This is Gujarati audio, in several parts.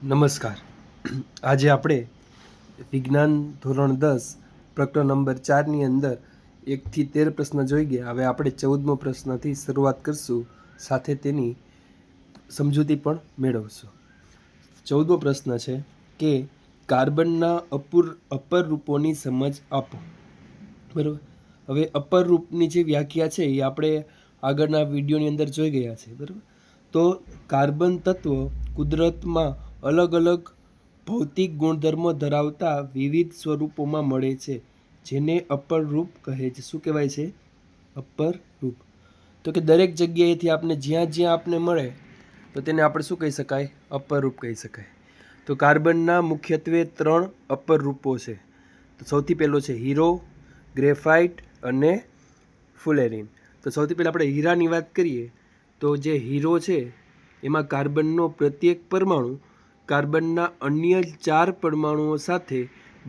નમસ્કાર. આજે આપણે વિજ્ઞાન ધોરણ 10 પ્રકરણ નંબર 4ની અંદર 1 થી 13 પ્રશ્ન જોઈ ગયા. હવે આપણે 14મો પ્રશ્નથી શરૂઆત કરશું, સાથે તેની સમજૂતી પણ મેળવશું. 14મો પ્રશ્ન છે કે કાર્બનના અપર રૂપોની સમજ આપો. બરાબર. હવે અપર રૂપની જે વ્યાખ્યા છે એ આપણે આગળના વિડીયોની અંદર જોઈ ગયા છે. બરાબર. તો કાર્બન તત્વ કુદરતમાં અલગ અલગ ભૌતિક ગુણધર્મો ધરાવતા વિવિધ સ્વરૂપોમાં મળે છે, જેને અપર રૂપ કહે છે. શું કહેવાય છે? અપર રૂપ. તો કે દરેક જગ્યાએથી આપણે જ્યાં જ્યાં આપને મળે તો તેને આપણે શું કહી શકાય? અપર રૂપ કહી શકાય. તો કાર્બનના મુખ્યત્વે 3 અપર રૂપો છે. તો સૌથી પહેલો છે હીરો, ગ્રેફાઇટ અને ફુલેરીન. તો સૌથી પહેલાં આપણે હીરાની વાત કરીએ તો જે હીરો છે એમાં કાર્બનનો પ્રત્યેક પરમાણુ કાર્બનના અન્ય 4 પરમાણુઓ સાથે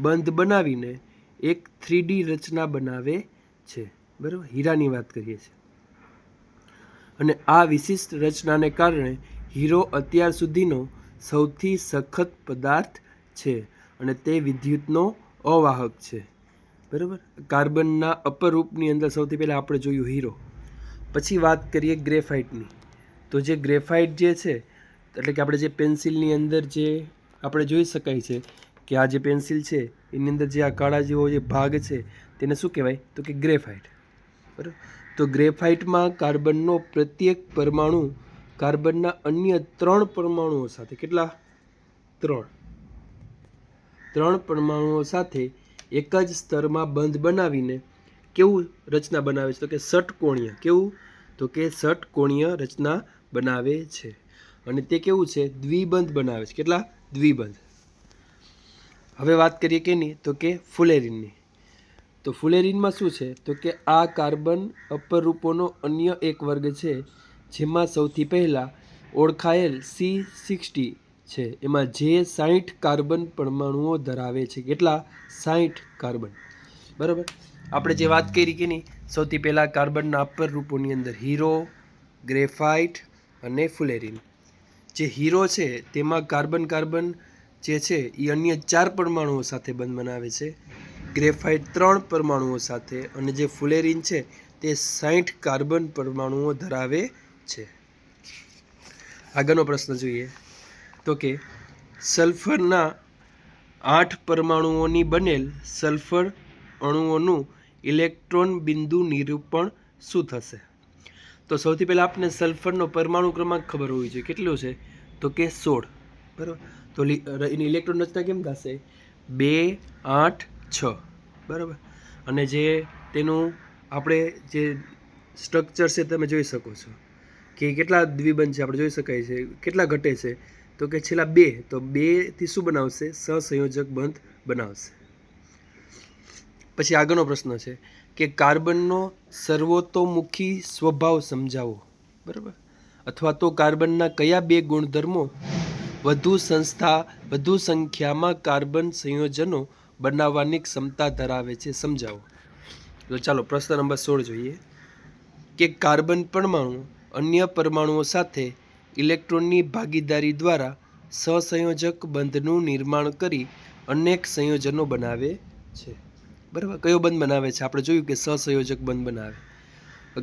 બંધ બનાવીને એક 3D રચના બનાવે છે. બરાબર. હીરાની વાત કરીએ છીએ. અને આ વિશિષ્ટ રચનાને કારણે હીરો અત્યાર સુધીનો સૌથી સખત પદાર્થ છે અને તે વિદ્યુતનો અવાહક છે. બરાબર. કાર્બનના અપર રૂપની અંદર સૌથી પહેલાં આપણે જોયું હીરો. પછી વાત કરીએ ગ્રેફાઇટની. તો જે ગ્રેફાઇટ જે છે, એટલે કે આપણે જે પેન્સિલની અંદર જે આપણે જોઈ શકાય છે કે આ જે પેન્સિલ છે એની અંદર જે આ કાળા જેવો જે ભાગ છે તેને શું કહેવાય? તો કે ગ્રેફાઇટ. બરાબર. તો ગ્રેફાઇટમાં કાર્બનનો પ્રત્યેક પરમાણુ કાર્બનના અન્ય 3 પરમાણુઓ સાથે, કેટલા? 3 પરમાણુઓ સાથે એક જ સ્તરમાં બંધ બનાવીને કેવું રચના બનાવે છે? તો કે ષટકોણીય. કેવું? તો કે ષટકોણીય રચના બનાવે છે. અને તે કેવું છે? દ્વિબંધ બનાવે છે. કેટલા? દ્વિબંધ. હવે વાત કરીએ કેની? તો કે ફુલેરીનની. તો ફુલેરીનમાં શું છે? તો કે આ કાર્બન અપર રૂપોનો અન્ય એક વર્ગ છે, જેમાં સૌથી પહેલા ઓળખાયેલ C60 છે. એમાં જે 60 કાર્બન પરમાણુઓ ધરાવે છે. કેટલા? 60 કાર્બન. બરાબર. આપણે જે વાત કરી કે નહીં, સૌથી પહેલાં કાર્બનના અપર રૂપોની અંદર હીરો, ગ્રેફાઇટ અને ફુલેરીન. જે હીરો છે તેમાં કાર્બન જે છે એ અન્ય 4 પરમાણુઓ સાથે બંધ બનાવે છે, ગ્રેફાઇટ 3 પરમાણુઓ સાથે, અને જે ફુલેરીન છે તે 60 કાર્બન પરમાણુઓ ધરાવે છે. આગળનો પ્રશ્ન જોઈએ તો કે સલ્ફરના 8 પરમાણુઓની બનેલ સલ્ફર અણુઓનું ઇલેક્ટ્રોન બિંદુ નિરૂપણ શું થશે? તો સૌથી પહેલાં આપણે સલ્ફરનો પરમાણુ ક્રમાંક ખબર હોવી જોઈએ. કેટલો છે? તો કે 16. બરાબર. તો એની ઇલેક્ટ્રોન રચના કેમ થશે? 2, 8, 6. બરાબર. અને જે તેનું આપણે જે સ્ટ્રક્ચર છે તમે જોઈ શકો છો કે કેટલા દ્વિબંધ છે, આપણે જોઈ શકાય છે. કેટલા ઘટે છે? તો કે છેલ્લા 2. તો 2 થી શું બનાવશે? સહસંયોજક બંધ બનાવશે. પછી આગળનો પ્રશ્ન છે કે કાર્બનનો સર્વતોમુખી સ્વભાવ સમજાવો. બરાબર. અથવા તો કાર્બનના કયા 2 ગુણધર્મો વધુ સંખ્યામાં કાર્બન સંયોજનો બનાવવાની ક્ષમતા ધરાવે છે? સમજાવો. તો ચાલો પ્રશ્ન નંબર 16 જોઈએ કે કાર્બન પરમાણુ અન્ય પરમાણુઓ સાથે ઇલેક્ટ્રોનની ભાગીદારી દ્વારા સહસંયોજક બંધનું નિર્માણ કરી અનેક સંયોજનો બનાવે છે. બરાબર. કયો બંધ બનાવે છે? આપણે જોયું કે સહસંયોજક બંધ બનાવે.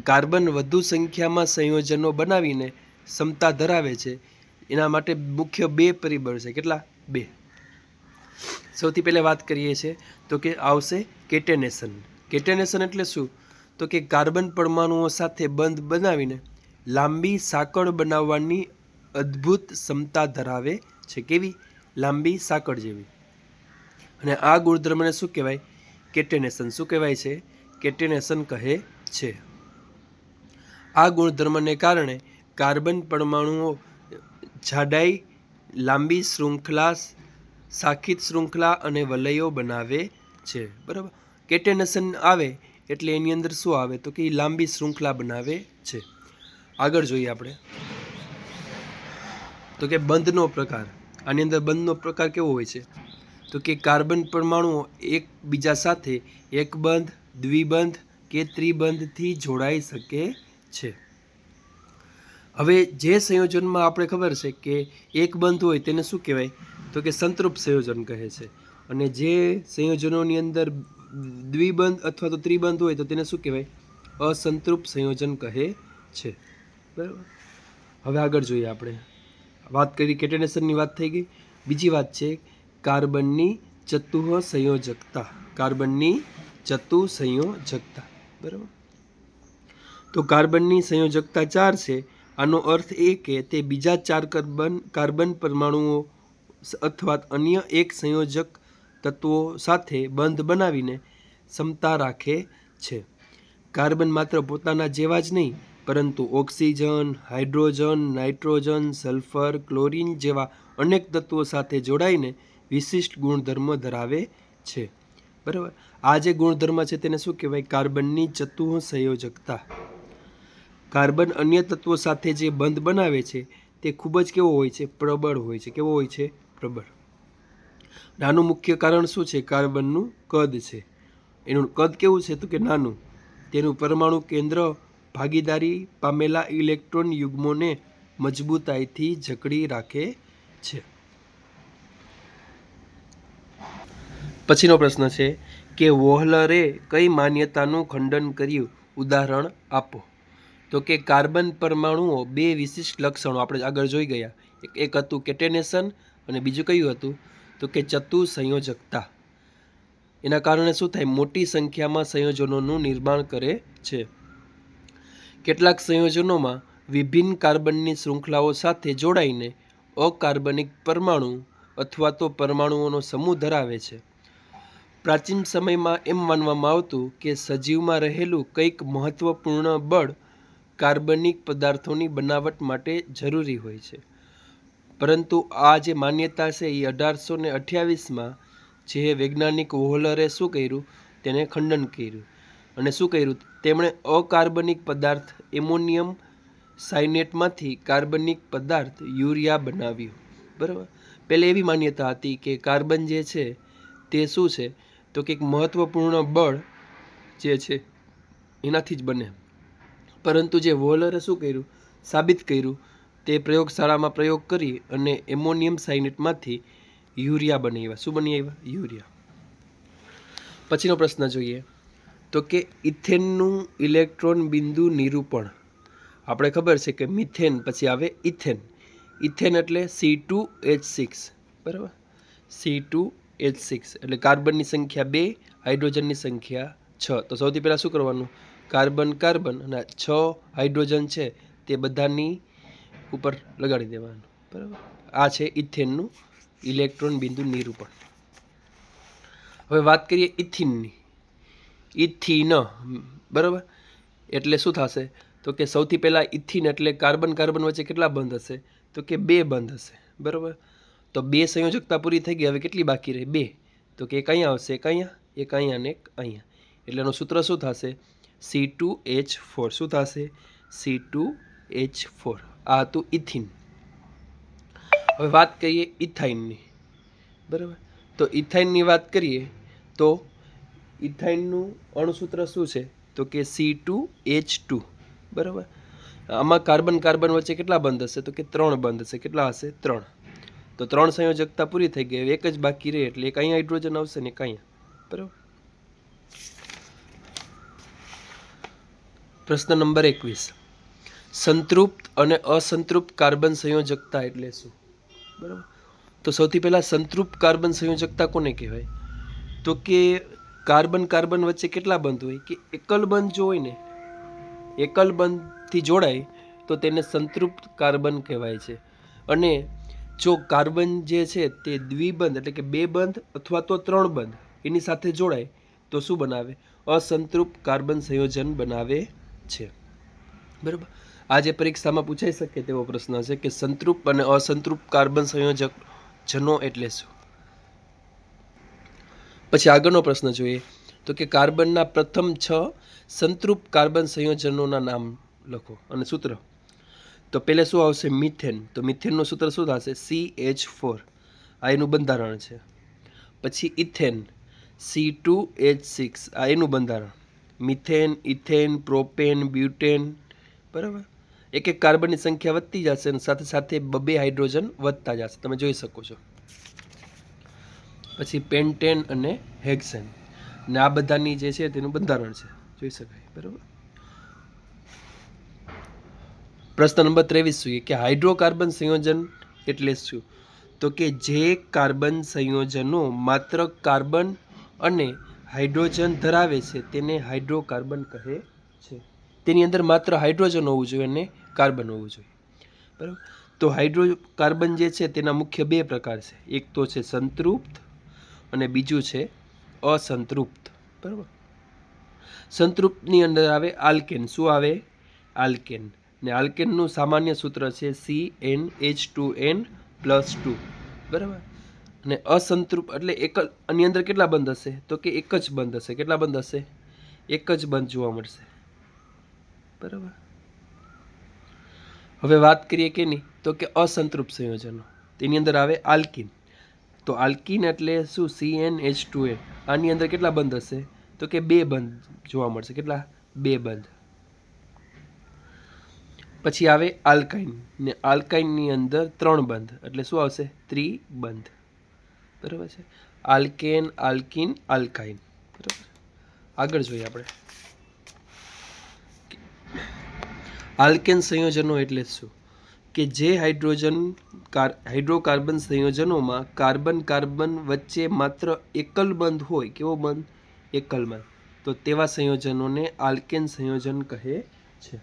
કાર્બન વધુ સંખ્યામાં સંયોજનો બનાવીને ક્ષમતા ધરાવે છે. એના માટે મુખ્ય 2 પરિબળ છે. કેટલા? 2. સૌથી પહેલા વાત કરીએ છીએ તો કે આવશે કેટેનેશન. કેટેનેશન એટલે શું? તો કે કાર્બન પરમાણુઓ સાથે બંધ બનાવીને લાંબી સાંકળ બનાવવાની અદ્ભુત ક્ષમતા ધરાવે છે. કેવી? લાંબી સાંકળ જેવી. અને આ ગુણધર્મને શું કહેવાય? કેટેનેશન. શું કહેવાય છે? કેટેનેશન કહે છે. આ ગુણધર્મને કારણે કાર્બન પરમાણુઓ જાડાઈ, લાંબી શૃંખલા, શાખિત શૃંખલા અને વલયો બનાવે છે. બરાબર. કેટેનેશન આવે એટલે એની અંદર શું આવે? તો કે લાંબી શૃંખલા બનાવે છે. આગળ જોઈએ આપણે તો કે બંધનો પ્રકાર. આની અંદર બંધનો પ્રકાર કેવો હોય છે? તો કે કાર્બન પરમાણુઓ એકબીજા સાથે એકબંધ, દ્વિબંધ કે ત્રિબંધથી જોડાઈ શકે છે. હવે જે સંયોજનમાં આપણે ખબર છે કે એક બંધ હોય તેને શું કહેવાય, તો કે સંતૃપ્ત સંયોજન કહે છે. અને જે સંયોજનોની અંદર દ્વિબંધ અથવા તો ત્રિબંધ હોય તો તેને શું કહેવાય, અસંતૃપ્ત સંયોજન કહે છે. બરાબર. હવે આગળ જોઈએ. આપણે વાત કરી કેટેનેશનની વાત થઈ ગઈ. બીજી વાત છે કાર્બનની ચતુઃસંયોજકતા. કાર્બનની ચતુઃસંયોજકતા. બરાબર. તો કાર્બનની સંયોજકતા 4 છે. આનો અર્થ એ કે તે બીજા 4 કાર્બન પરમાણુઓ અથવા અન્ય એક સંયોજક તત્વો સાથે બંધ બનાવીને સમતા રાખે છે. કાર્બન માત્ર પોતાના જેવા જ નહીં, પરંતુ oxygen, hydrogen, nitrogen, sulphur, chlorine જેવા અનેક તત્વો સાથે જોડાઈને વિશિષ્ટ ગુણધર્મ ધરાવે છે. બરાબર. આ જે ગુણધર્મ છે તેને શું કહેવાય, કાર્બનની ચતુઃસંયોજકતા. કાર્બન અન્ય તત્વો સાથે જે બંધ બનાવે છે તે ખૂબ જ કેવો હોય છે, પ્રબળ હોય છે. કેવો હોય છે, પ્રબળ. આનું મુખ્ય કારણ શું છે, કાર્બનનું કદ છે. એનું કદ કેવું છે, તો કે નાનું. તેનું પરમાણુ કેન્દ્ર ભાગીદારી પામેલા ઇલેક્ટ્રોન યુગ્મોને મજબૂતાઈથી જકડી રાખે છે. પછીનો પ્રશ્ન છે કે વોહલરે કઈ માન્યતાનું ખંડન કર્યું, ઉદાહરણ આપો. તો કે કાર્બન પરમાણુઓ 2 વિશિષ્ટ લક્ષણો આપણે આગળ જોઈ ગયા. એક હતું કેટેનેશન અને બીજું કયું હતું, તો કે ચતુઃસંયોજકતા. એના કારણે શું થાય, મોટી સંખ્યામાં સંયોજનોનું નિર્માણ કરે છે. કેટલાક સંયોજનોમાં વિભિન્ન કાર્બનની શૃંખલાઓ સાથે જોડાઈને અકાર્બનિક પરમાણુ અથવા તો પરમાણુઓનો સમૂહ ધરાવે છે. પ્રાચીન સમયમાં એમ માનવામાં આવતું કે સજીવમાં રહેલું કંઈક મહત્વપૂર્ણ બળ કાર્બનિક પદાર્થોની બનાવટ માટે જરૂરી હોય છે. પરંતુ આ જે માન્યતા છે એ 1828માં જે વૈજ્ઞાનિક વોહલરે શું કર્યું, તેને ખંડન કર્યું. અને શું કર્યું, તેમણે અકાર્બનિક પદાર્થ એમોનિયમ સાયનેટમાંથી કાર્બનિક પદાર્થ યુરિયા બનાવ્યું. બરાબર. પહેલે એવી માન્યતા હતી કે કાર્બન જે છે તે શું છે, તો કે એક મહત્વપૂર્ણ બળ જે છે એનાથી જ બને. પરંતુ જે વોહલરે શું કર્યું, સાબિત કર્યું, તે પ્રયોગશાળામાં પ્રયોગ કરી અને એમોનિયમ સાયનેટમાંથી યુરિયા બનાવ્યા. શું બનાવ્યા, યુરિયા. પછીનો પ્રશ્ન જોઈએ. તો કે ઇથેનનું ઇલેક્ટ્રોન બિંદુ નિરૂપણ. આપણે ખબર છે કે મિથેન પછી આવે ઇથેન. ઇથેન એટલે C2H6. બરાબર. C2H6 એટલે કાર્બનની સંખ્યા 2, હાઇડ્રોજનની સંખ્યા 6. તો સૌથી પહેલાં શું કરવાનું, કાર્બન અને 6 હાઇડ્રોજન છે તે બધાની ઉપર લગાડી દેવાનું. બરાબર. આ છે ઇથેનનું ઇલેક્ટ્રોન બિંદુ નિરૂપણ. હવે વાત કરીએ ઇથિનની. ઇથિન. બરાબર. એટલે શું થશે, તો કે સૌથી પહેલાં ઇથિન એટલે કાર્બન વચ્ચે કેટલા બંધ હશે, તો કે 2 બંધ હશે. બરાબર. તો 2 સંયોજકતા પૂરી થઈ ગઈ. હવે કેટલી બાકી રહી, 2. તો કે એક અહીંયા આવશે, એક અહીંયા, એક અહીંયા અને એક અહીંયા. એટલે એનું સૂત્ર શું થશે, C2H4. શું થશે, C2H4. આ હતું ઇથિન. હવે વાત કરીએ ઇથાઇનની. બરાબર. તો ઇથાઇનની વાત કરીએ તો ઇથાઇનનું અણુસૂત્ર શું છે, તો કે C2H2. બરાબર. આમાં કાર્બન વચ્ચે કેટલા બંધ હશે, તો કે 3 બંધ હશે. કેટલા હશે, 3. તો 3 સંયોજકતા પૂરી થઈ ગઈ. એક જ બાકી રહે એટલે એક અહીંયા હાઇડ્રોજન આવશે ને એક અહીંયા. બરાબર. પ્રશ્ન નંબર 21. સંતૃપ્ત અને અસંતૃપ્ત કાર્બન સંયોજકતા એટલે શું? બરાબર. તો સૌથી પહેલા સંતૃપ્ત કાર્બન સંયોજકતા કોને કહેવાય, તો કે કાર્બન વચ્ચે કેટલા બંધ હોય, કે એકલ બંધ જો હોય ને, એકલ બંધથી જોડાય તો તેને સંતૃપ્ત કાર્બન કહેવાય છે. અને જો કાર્બન જે છે તે દ્વિબંધ એટલે કે 2 બંધ અથવા તો 3 બંધ એની સાથે જોડાય તો શું બનાવે, અસંતૃપ્ત કાર્બન સંયોજન બનાવે છે. બરાબર. આજે પરીક્ષામાં પૂછાઈ શકે તેવો પ્રશ્ન છે કે સંતૃપ્ત અને અસંતૃપ્ત કાર્બન સંયોજનો એટલે શું. પછી આગળનો પ્રશ્ન જોઈએ. તો કે કાર્બનના પ્રથમ 6 સંતૃપ્ત કાર્બન સંયોજનોના નામ લખો અને સૂત્ર. તો પહેલે શું આવશે, મિથેન. તો મિથેનનું સૂત્ર શું થશે, CH4. આ એનું બંધારણ છે. પછી ઇથેન, C2H6. આ એનું બંધારણ. Methane, ethane, propane, butane. બરાબર. એક એક કાર્બનની સંખ્યા વધતી જશે અને સાથે સાથે બબે હાઇડ્રોજન વધતા જશે, તમે જોઈ શકો છો. પછી પેન્ટેન અને હેક્સેન, ને આ બધાની જે છે તેનું બંધારણ છે, જોઈ શકાય. બરાબર. પ્રશ્ન નંબર 23 જોઈએ કે હાઇડ્રોકાર્બન સંયોજન એટલે શું? તો કે જે કાર્બન સંયોજનો માત્ર કાર્બન અને હાઇડ્રોજન ધરાવે છે તેને હાઇડ્રોકાર્બન કહે છે. તેની અંદર માત્ર હાઇડ્રોજન હોવું જોઈએ અને કાર્બન હોવું જોઈએ. બરાબર. તો હાઇડ્રોકાર્બન જે છે તેના મુખ્ય બે પ્રકાર છે. એક તો છે સંતૃપ્ત અને બીજું છે અસંતૃપ્ત. બરાબર. સંતૃપ્તની અંદર આવે આલ્કેન. શું આવે? આલ્કેન. ને આલ્કેનનું સામાન્ય સૂત્ર છે CnH2n+2. બરાબર. અને અસંતૃપ્ત એટલે આની અંદર કેટલા બંધ હશે? તો કે એક જ બંધ હશે. કેટલા બંધ હશે? એક જ બંધ જોવા મળશે. બરાબર. હવે વાત કરીએ કે નહીં, તો કે અસંતૃપ્ત સંયોજનો, તેની અંદર આવે આલ્કીન. તો આલ્કીન એટલે શું? CnH2n. આની અંદર કેટલા બંધ હશે? તો કે બે બંધ જોવા મળશે. કેટલા? બે બંધ. પછી આવે આલ્કાઇન, ને આલ્કાઇનની અંદર ત્રણ બંધ, એટલે શું આવશે? ત્રિબંધ. બરાબર છે. Alkane, alkene, alkyne. બરાબર. આગળ જોઈએ આપણે. આલ્કેન સંયોજનો એટલે શું? કે જે હાઇડ્રોકાર્બન સંયોજનોમાં કાર્બન કાર્બન વચ્ચે માત્ર એકલ બંધ હોય. કેવો બંધ? એકલ બંધ. તો તેવા સંયોજનોને આલ્કેન સંયોજન કહે છે.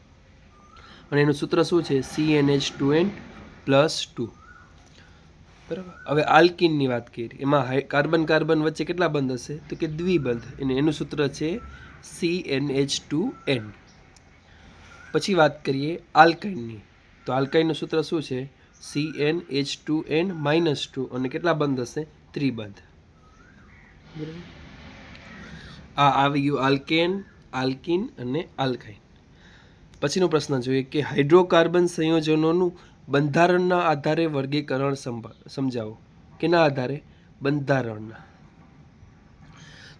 અને એનું સૂત્ર શું છે? CnH2n+2. બરાબર. હવે આલ્કીનની વાત કરીએ, એમાં કાર્બન કાર્બન વચ્ચે કેટલા બંધ હશે? તો કે દ્વિબંધ. એનું સૂત્ર છે CnH2n. પછી વાત કરીએ આલ્કાઇનની, તો આલ્કાઇનનું સૂત્ર શું છે? CnH2n-2. અને કેટલા બંધ હશે? ત્રિબંધ. આ આવી ગયું આલ્કેન, આલ્કીન અને આલ્કાઇન. પછીનો પ્રશ્ન જોઈએ કે હાઇડ્રોકાર્બન સંયોજનોનું બંધારણના આધારે વર્ગીકરણ સમજાવો. કેના આધારે? બંધારણના.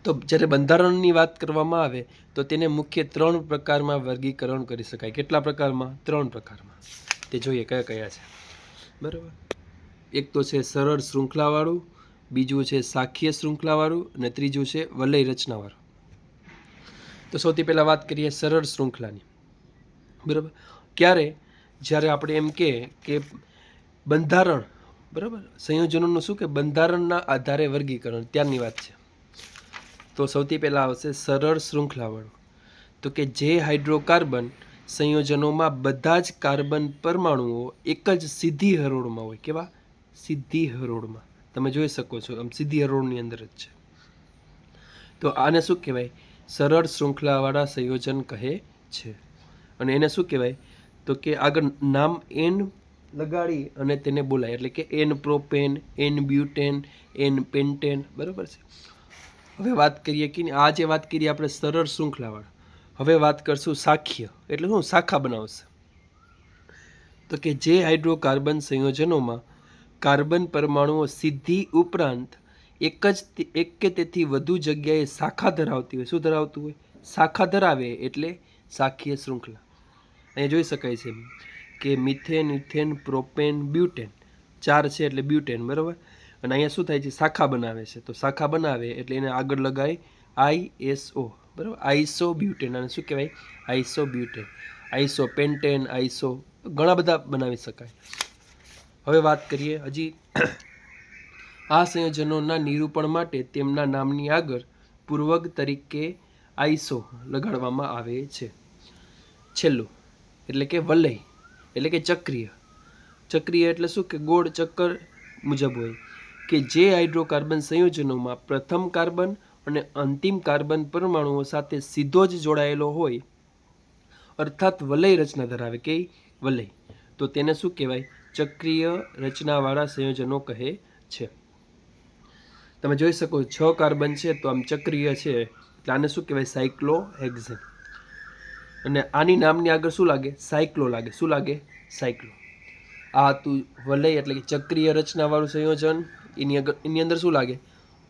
તો જ્યારે બંધારણની વાત કરવામાં આવે તો તેને મુખ્ય 3 પ્રકારમાં વર્ગીકરણ કરી શકાય. કેટલા પ્રકારમાં? 3 પ્રકારમાં. તે જોઈએ કયા કયા છે. બરાબર. એક તો છે સરળ શૃંખલાવાળું, બીજું છે શાખીય શૃંખલાવાળું અને ત્રીજું છે વલય રચનાવાળું. તો સૌથી પહેલાં વાત કરીએ સરળ શૃંખલાની. બરાબર. ક્યારે? જ્યારે આપણે એમ કે બંધારણ, બરાબર, સંયોજનોનું શું કે બંધારણના આધારે વર્ગીકરણ, ત્યારની વાત છે. તો સૌથી પહેલાં આવશે સરળ શૃંખલાવાળું. તો કે જે હાઇડ્રોકાર્બન સંયોજનોમાં બધા જ કાર્બન પરમાણુઓ એક જ સીધી હરોળમાં હોય. કેવા? સીધી હરોળમાં. તમે જોઈ શકો છો, આમ સીધી હરોળની અંદર જ છે. તો આને શું કહેવાય? સરળ શૃંખલાવાળા સંયોજન કહે છે. અને એને શું કહેવાય? તો કે આગળ નામ N લગાડી અને તેને બોલાય, એટલે કે N propane, N butane, N pentane. બરાબર છે. હવે વાત કરીએ કે આ જે વાત કરીએ આપણે સરળ શૃંખલાવાળા, હવે વાત કરશું શાખીય. એટલે શું? શાખા બનાવશે. તો કે જે હાઇડ્રોકાર્બન સંયોજનોમાં કાર્બન પરમાણુઓ સીધી ઉપરાંત એક કે તેથી વધુ જગ્યાએ શાખા ધરાવતી હોય. શું ધરાવતું હોય? શાખા ધરાવે એટલે શાખીય શૃંખલા. અહીંયા જોઈ શકાય છે કે મિથેન, ઇથેન, પ્રોપેન, બ્યુટેન 4 છે એટલે બ્યુટેન. બરાબર. અને અહીંયા શું થાય છે? શાખા બનાવે છે. તો શાખા બનાવે એટલે એને આગળ લગાય ISO. બરાબર. Iso butane. અને શું કહેવાય? Iso butane, iso pentane, iso ઘણા બધા બનાવી શકાય. હવે વાત કરીએ હજી આ સંયોજનોના નિરૂપણ માટે તેમના નામની આગળ પૂર્વક તરીકે આઈસો લગાડવામાં આવે છે. છેલ્લું એટલે કે વલય, એટલે કે ચક્રીય. ચક્રીય એટલે શું કે ગોળ ચક્કર મુજબ હોય કે જે હાઇડ્રોકાર્બન સંયોજનોમાં પ્રથમ કાર્બન અને અંતિમ કાર્બન પરમાણુઓ સાથે સીધો જ જોડાયેલો હોય, અર્થાત વલય રચના ધરાવે. કે વલય, તો તેને શું કહેવાય? ચક્રીય રચનાવાળા સંયોજનો કહે છે. તમે જોઈ શકો 6 કાર્બન છે તો આમ ચક્રીય છે, એટલે આને શું કહેવાય? સાયક્લોહેક્ઝેન. અને આની નામની આગળ શું લાગે? સાયક્લો લાગે. શું લાગે? સાયક્લો. આ હતું વલય એટલે કે ચક્રીય રચનાવાળું સંયોજન. એની અંદર શું લાગે?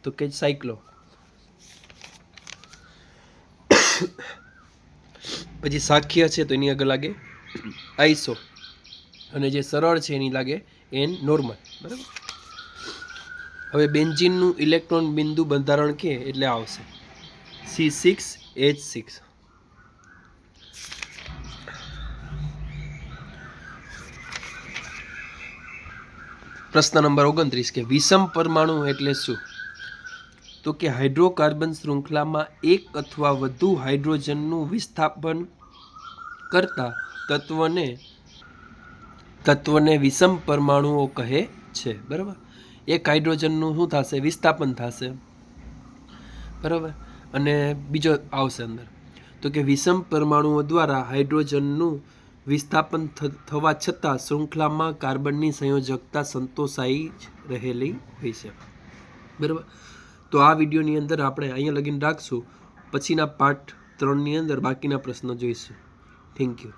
તો કે સાયક્લો. પછી શાખીય છે તો એની આગળ લાગે આઈસો, અને જે સરળ છે એની લાગે એન નોર્મલ, બરાબર. હવે બેન્ઝીનનું ઇલેક્ટ્રોન બિંદુ બંધારણ કે એટલે આવશે C6H6. પ્રશ્ન નંબર 29 કે વિષમ પરમાણુ એટલે શું? તો કે હાઇડ્રોકાર્બન શૃંખલામાં એક અથવા વધુ હાઇડ્રોજનનું વિસ્થાપન કરતા તત્વને વિષમ પરમાણુઓ કહે છે, બરાબર. એક હાઇડ્રોજનનું શું થશે? વિસ્થાપન થશે, બરાબર. અને બીજો આવશે અંદર, તો કે વિષમ પરમાણુઓ દ્વારા હાઇડ્રોજનનું વિસ્થાપન થવા છતાં શૃંખલામાં કાર્બનની સંયોજકતા સંતોષાઈ રહેલી હોય છે, બરાબર. તો આ વિડીયોની અંદર આપણે અહીંયા લગીને રાખશું. પછીના પાર્ટ 3ની અંદર બાકીના પ્રશ્નો જોઈશું. Thank you.